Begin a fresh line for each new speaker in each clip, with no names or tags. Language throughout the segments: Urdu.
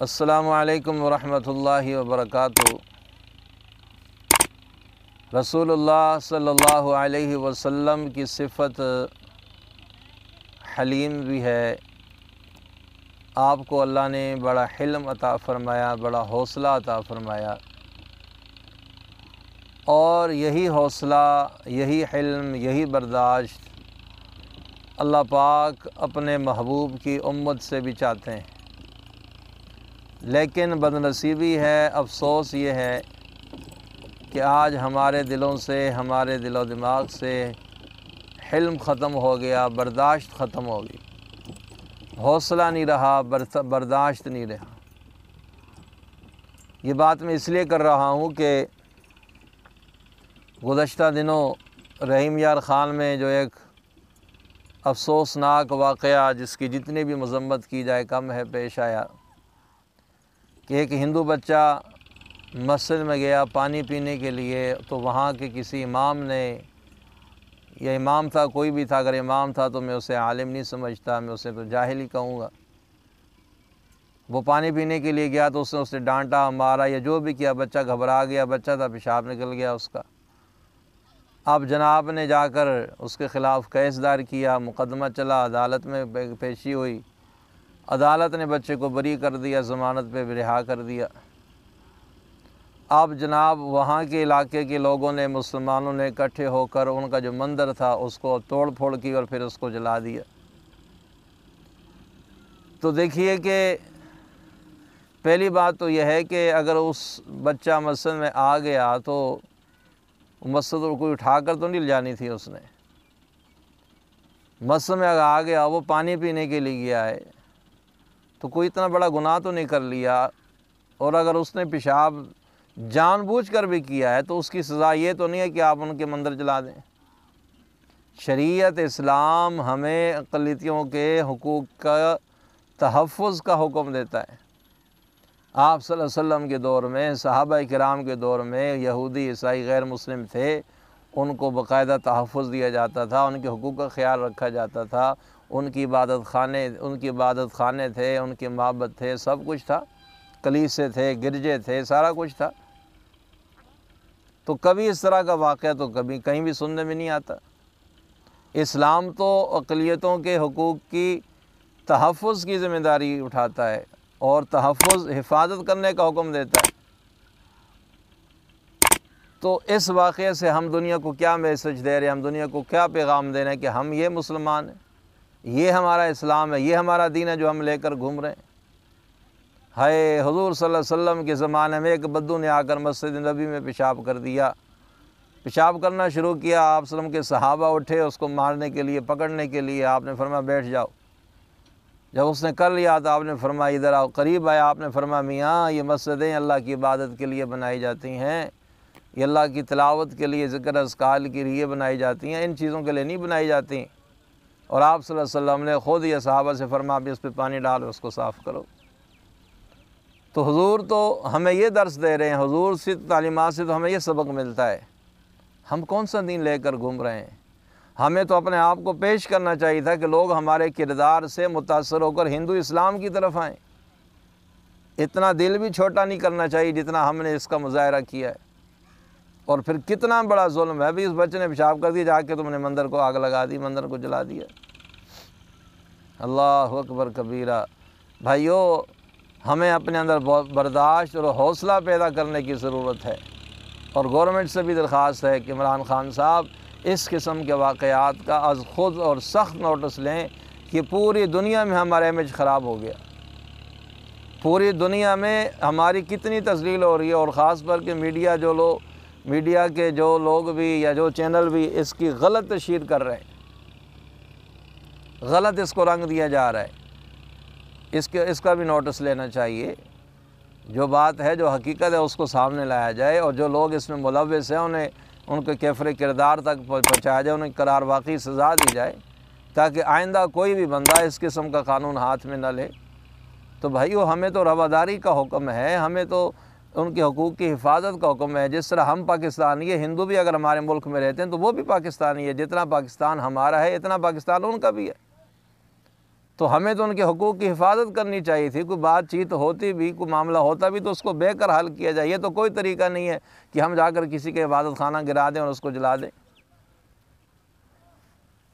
السلام علیکم ورحمۃ اللہ وبرکاتہ۔ رسول اللہ صلی اللہ علیہ وسلم کی صفت حلیم بھی ہے۔ آپ کو اللہ نے بڑا حلم عطا فرمایا، بڑا حوصلہ عطا فرمایا، اور یہی حوصلہ، یہی حلم، یہی برداشت اللہ پاک اپنے محبوب کی امت سے بھی چاہتے ہیں۔ لیکن بدنصیبی ہے، افسوس یہ ہے کہ آج ہمارے دلوں سے، ہمارے دل و دماغ سے حلم ختم ہو گیا، برداشت ختم ہو گئی، حوصلہ نہیں رہا، برداشت نہیں رہا۔ یہ بات میں اس لیے کر رہا ہوں کہ گزشتہ دنوں رحیم یار خان میں جو ایک افسوسناک واقعہ، جس کی جتنی بھی مذمت کی جائے کم ہے، پیش آیا کہ ایک ہندو بچہ مسجد میں گیا پانی پینے کے لیے، تو وہاں کے کسی امام نے، یا امام تھا، کوئی بھی تھا، اگر امام تھا تو میں اسے عالم نہیں سمجھتا، میں اسے تو جاہل ہی کہوں گا۔ وہ پانی پینے کے لیے گیا تو اس نے اسے ڈانٹا، مارا یا جو بھی کیا، بچہ گھبرا گیا، بچہ تھا، پیشاب نکل گیا اس کا۔ اب جناب نے جا کر اس کے خلاف کیس دائر کیا، مقدمہ چلا، عدالت میں پیشی ہوئی، عدالت نے بچے کو بری کر دیا، ضمانت پہ رہا کر دیا۔ اب جناب وہاں کے علاقے کے لوگوں نے، مسلمانوں نے اکٹھے ہو کر ان کا جو مندر تھا اس کو توڑ پھوڑ کی اور پھر اس کو جلا دیا۔ تو دیکھیے کہ پہلی بات تو یہ ہے کہ اگر اس بچہ مسجد میں آ گیا تو مسجد کو کوئی اٹھا کر تو نہیں جانی تھی، اس نے مسجد میں اگر آ گیا، وہ پانی پینے کے لیے گیا ہے تو کوئی اتنا بڑا گناہ تو نہیں کر لیا، اور اگر اس نے پیشاب جان بوجھ کر بھی کیا ہے تو اس کی سزا یہ تو نہیں ہے کہ آپ ان کے مندر جلا دیں۔ شریعت اسلام ہمیں اقلیتوں کے حقوق کا تحفظ کا حکم دیتا ہے۔ آپ صلی اللہ علیہ وسلم کے دور میں، صحابہ کرام کے دور میں یہودی، عیسائی، غیر مسلم تھے، ان کو باقاعدہ تحفظ دیا جاتا تھا، ان کے حقوق کا خیال رکھا جاتا تھا، ان کی عبادت خانے تھے، ان کے معبد تھے، سب کچھ تھا، کلیسے تھے، گرجے تھے، سارا کچھ تھا۔ تو کبھی اس طرح کا واقعہ تو کبھی کہیں بھی سننے میں نہیں آتا۔ اسلام تو اقلیتوں کے حقوق کی تحفظ کی ذمہ داری اٹھاتا ہے اور تحفظ، حفاظت کرنے کا حکم دیتا ہے۔ تو اس واقعے سے ہم دنیا کو کیا میسج دے رہے ہیں، ہم دنیا کو کیا پیغام دے رہے ہیں کہ ہم یہ مسلمان ہیں، یہ ہمارا اسلام ہے، یہ ہمارا دین ہے جو ہم لے کر گھوم رہے ہیں۔ ہے حضور صلی اللہ علیہ وسلم کے زمانے میں ایک بدو نے آ کر مسجد نبی میں پیشاب کر دیا، پیشاب کرنا شروع کیا۔ آپ صلی اللہ علیہ وسلم کے صحابہ اٹھے اس کو مارنے کے لیے، پکڑنے کے لیے۔ آپ نے فرمایا بیٹھ جاؤ۔ جب اس نے کر لیا تو آپ نے فرمایا ادھر آؤ۔ قریب آیا، آپ نے فرمایا میاں یہ مسجدیں اللہ کی عبادت کے لیے بنائی جاتی ہیں، یہ اللہ کی تلاوت کے لیے، ذکر اذکار کے لیے بنائی جاتی ہیں، ان چیزوں کے لیے نہیں بنائی جاتی۔ اور آپ صلی اللہ علیہ وسلم نے خود یہ صحابہ سے فرمایا بھی اس پہ پانی ڈالو، اس کو صاف کرو۔ تو حضور تو ہمیں یہ درس دے رہے ہیں، حضور سے تعلیمات سے تو ہمیں یہ سبق ملتا ہے۔ ہم کون سا دین لے کر گھوم رہے ہیں؟ ہمیں تو اپنے آپ کو پیش کرنا چاہیے تھا کہ لوگ ہمارے کردار سے متاثر ہو کر ہندو اسلام کی طرف آئیں۔ اتنا دل بھی چھوٹا نہیں کرنا چاہیے جتنا ہم نے اس کا مظاہرہ کیا ہے۔ اور پھر کتنا بڑا ظلم ہے بھی، اس بچے نے پیشاب کر دیا، جا کے تم نے مندر کو آگ لگا دی، مندر کو جلا دیا۔ اللہ اکبر کبیرہ۔ بھائیو، ہمیں اپنے اندر برداشت اور حوصلہ پیدا کرنے کی ضرورت ہے، اور گورنمنٹ سے بھی درخواست ہے کہ عمران خان صاحب اس قسم کے واقعات کا از خود اور سخت نوٹس لیں کہ پوری دنیا میں ہمارا امیج خراب ہو گیا، پوری دنیا میں ہماری کتنی تذلیل ہو رہی ہے، اور خاص پر کہ میڈیا کے جو لوگ بھی یا جو چینل بھی اس کی غلط تشہیر کر رہے ہیں، غلط اس کو رنگ دیا جا رہا ہے۔ اس کا بھی نوٹس لینا چاہیے۔ جو بات ہے، جو حقیقت ہے، اس کو سامنے لایا جائے، اور جو لوگ اس میں ملوث ہیں ان کے کفر کردار تک پہنچایا جائے، انہیں قرار واقعی سزا دی جائے، تاکہ آئندہ کوئی بھی بندہ اس قسم کا قانون ہاتھ میں نہ لے۔ تو بھائیو، ہمیں تو رواداری کا حکم ہے، ہمیں تو ان کے حقوق کی حفاظت کا حکم ہے۔ جس طرح ہم پاکستانی ہیں، ہندو بھی اگر ہمارے ملک میں رہتے ہیں تو وہ بھی پاکستانی ہے، جتنا پاکستان ہمارا ہے اتنا پاکستان ان کا بھی ہے۔ تو ہمیں تو ان کے حقوق کی حفاظت کرنی چاہیے تھی۔ کوئی بات چیت ہوتی بھی، کوئی معاملہ ہوتا بھی تو اس کو بے کر حل کیا جائے۔ یہ تو کوئی طریقہ نہیں ہے کہ ہم جا کر کسی کے عبادت خانہ گرا دیں اور اس کو جلا دیں۔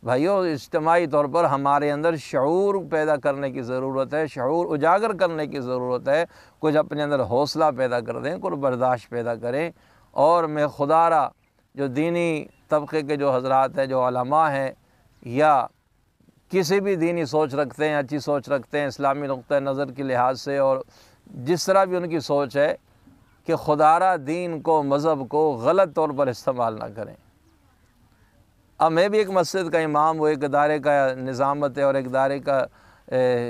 بھائیو، اجتماعی طور پر ہمارے اندر شعور پیدا کرنے کی ضرورت ہے، شعور اجاگر کرنے کی ضرورت ہے۔ کچھ اپنے اندر حوصلہ پیدا کر دیں، کچھ برداشت پیدا کریں۔ اور میں خدا را جو دینی طبقے کے جو حضرات ہیں، جو علماء ہیں یا کسی بھی دینی سوچ رکھتے ہیں، اچھی سوچ رکھتے ہیں اسلامی نقطہ نظر کے لحاظ سے، اور جس طرح بھی ان کی سوچ ہے، کہ خدا را دین کو، مذہب کو غلط طور پر استعمال نہ کریں۔ اب میں بھی ایک مسجد کا امام ہوں، ایک ادارے کا نظامت ہے اور ایک ادارے کا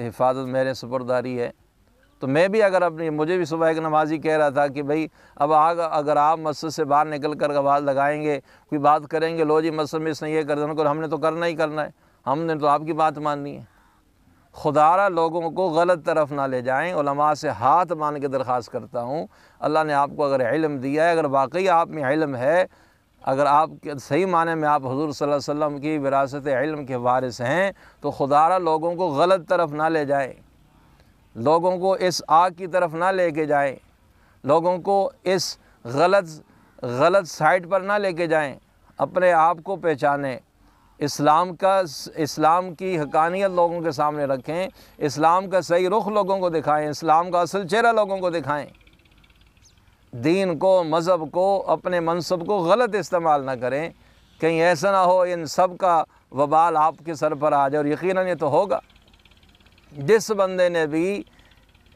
حفاظت میرے سپرداری ہے، تو میں بھی اگر مجھے بھی صبح ایک نمازی کہہ رہا تھا کہ بھائی اب اگر آپ مسجد سے باہر نکل کر آواز لگائیں گے، کوئی بات کریں گے، لو جی مسجد میں اس نے یہ کر دیا، ہم نے تو کرنا ہی کرنا ہے، ہم نے تو آپ کی بات ماننی ہے۔ خدا را لوگوں کو غلط طرف نہ لے جائیں۔ علماء سے ہاتھ مان کے درخواست کرتا ہوں، اللہ نے آپ کو اگر علم دیا ہے، اگر واقعی آپ میں علم ہے، اگر آپ صحیح معنی میں آپ حضور صلی اللہ علیہ وسلم کی وراثت علم کے وارث ہیں، تو خدا را لوگوں کو غلط طرف نہ لے جائیں، لوگوں کو اس آگ کی طرف نہ لے کے جائیں، لوگوں کو اس غلط سائٹ پر نہ لے کے جائیں۔ اپنے آپ کو پہچانیں، اسلام کی حقانیت لوگوں کے سامنے رکھیں، اسلام کا صحیح رخ لوگوں کو دکھائیں، اسلام کا اصل چہرہ لوگوں کو دکھائیں۔ دین کو، مذہب کو، اپنے منصب کو غلط استعمال نہ کریں، کہیں ایسا نہ ہو ان سب کا وبال آپ کے سر پر آ جائے، اور یقیناً یہ تو ہوگا۔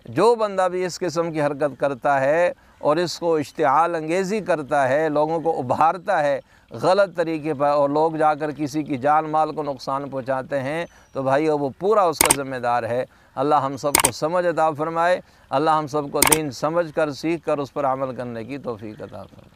جو بندہ بھی اس قسم کی حرکت کرتا ہے اور اس کو اشتعال انگیزی کرتا ہے، لوگوں کو ابھارتا ہے غلط طریقے پر، اور لوگ جا کر کسی کی جان مال کو نقصان پہنچاتے ہیں، تو بھائیو وہ پورا اس کا ذمہ دار ہے۔ اللہ ہم سب کو سمجھ عطا فرمائے، اللہ ہم سب کو دین سمجھ کر، سیکھ کر اس پر عمل کرنے کی توفیق عطا فرمائے۔